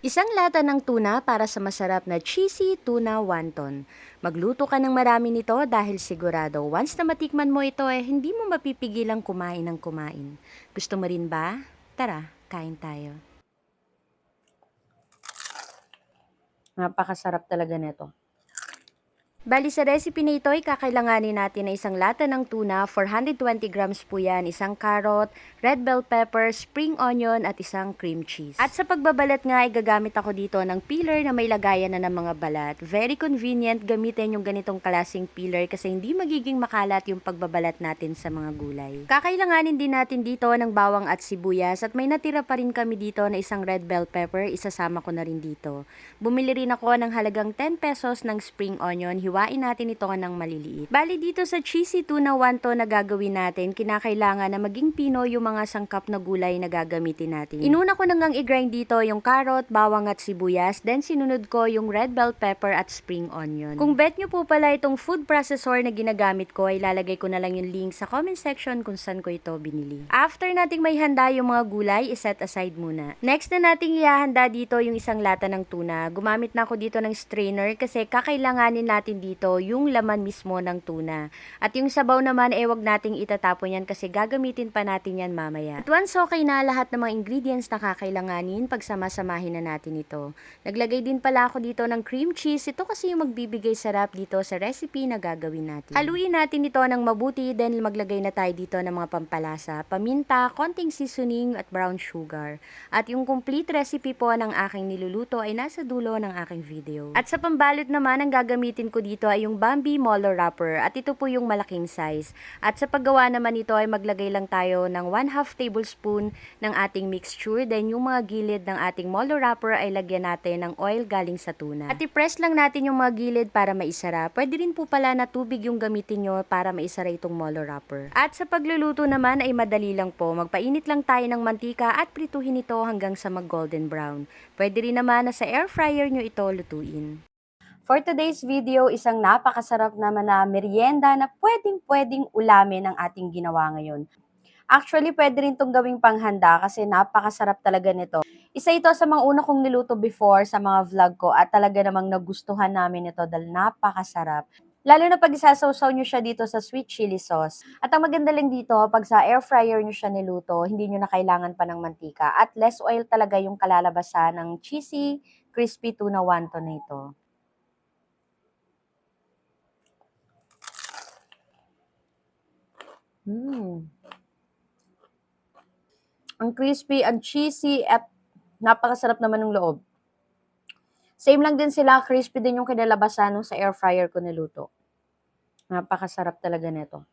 Isang lata ng tuna para sa masarap na cheesy tuna wonton. Magluto ka ng marami nito dahil sigurado once na matikman mo ito hindi mo mapipigilang kumain ng kumain. Gusto mo rin ba? Tara, kain tayo. Napakasarap talaga nito. Bali sa recipe na ito ay kakailanganin natin na isang lata ng tuna, 420 grams po yan, isang carrot, red bell pepper, spring onion at isang cream cheese. At sa pagbabalat nga ay gagamit ako dito ng peeler na may lagayan na ng mga balat. Very convenient gamitin yung ganitong klaseng peeler kasi hindi magiging makalat yung pagbabalat natin sa mga gulay. Kakailanganin din natin dito ng bawang at sibuyas at may natira pa rin kami dito na isang red bell pepper, isasama ko na rin dito. Bumili rin ako ng halagang 10 pesos ng spring onion. Hiwain natin ito ng maliliit. Bali dito sa cheesy tuna wonton na gagawin natin, kinakailangan na maging pino yung mga sangkap na gulay na gagamitin natin. Inuna ko nang i-grind dito yung carrot, bawang at sibuyas, then sinunod ko yung red bell pepper at spring onion. Kung bet nyo po pala itong food processor na ginagamit ko, ay lalagay ko na lang yung link sa comment section kung saan ko ito binili. After nating may handa yung mga gulay, iset aside muna. Next na nating ihahanda dito yung isang lata ng tuna. Gumamit na ako dito ng strainer kasi kakailanganin natin dito yung laman mismo ng tuna. At yung sabaw naman wag nating itatapon yan kasi gagamitin pa natin yan mamaya. At once okay na lahat ng mga ingredients na kakailanganin, pagsama-samahin na natin ito. Naglagay din pala ako dito ng cream cheese. Ito kasi yung magbibigay sarap dito sa recipe na gagawin natin. Haluin natin ito ng mabuti, then maglagay na tayo dito ng mga pampalasa, paminta, konting seasoning at brown sugar. At yung complete recipe po ng aking niluluto ay nasa dulo ng aking video. At sa pambalot naman, ang gagamitin ko dito ay yung Bambi Molo Wrapper at ito po yung malaking size. At sa paggawa naman ito ay maglagay lang tayo ng 1/2 tablespoon ng ating mixture. Then yung mga gilid ng ating Molo Wrapper ay lagyan natin ng oil galing sa tuna. At i-press lang natin yung mga gilid para maisara. Pwede rin po pala na tubig yung gamitin nyo para maisara itong Molo Wrapper. At sa pagluluto naman ay madali lang po. Magpainit lang tayo ng mantika at prituhin ito hanggang sa mag-golden brown. Pwede rin naman na sa air fryer nyo ito lutuin. For today's video, isang napakasarap naman na merienda na pwedeng-pwedeng ulamin ang ating ginawa ngayon. Actually, pwede rin itong gawing panghanda kasi napakasarap talaga nito. Isa ito sa mga una kong niluto before sa mga vlog ko at talaga namang nagustuhan namin ito dahil napakasarap. Lalo na pag isasawsaw nyo siya dito sa sweet chili sauce. At ang maganda lang dito, pag sa air fryer nyo siya niluto, hindi nyo na kailangan pa ng mantika. At less oil talaga yung kalalabasan ng cheesy, crispy tuna wonton na ito. Ang crispy, ang cheesy, at napakasarap naman ng loob. Same lang din sila, crispy din yung kinalabasan nung sa air fryer ko niluto. Napakasarap talaga nito.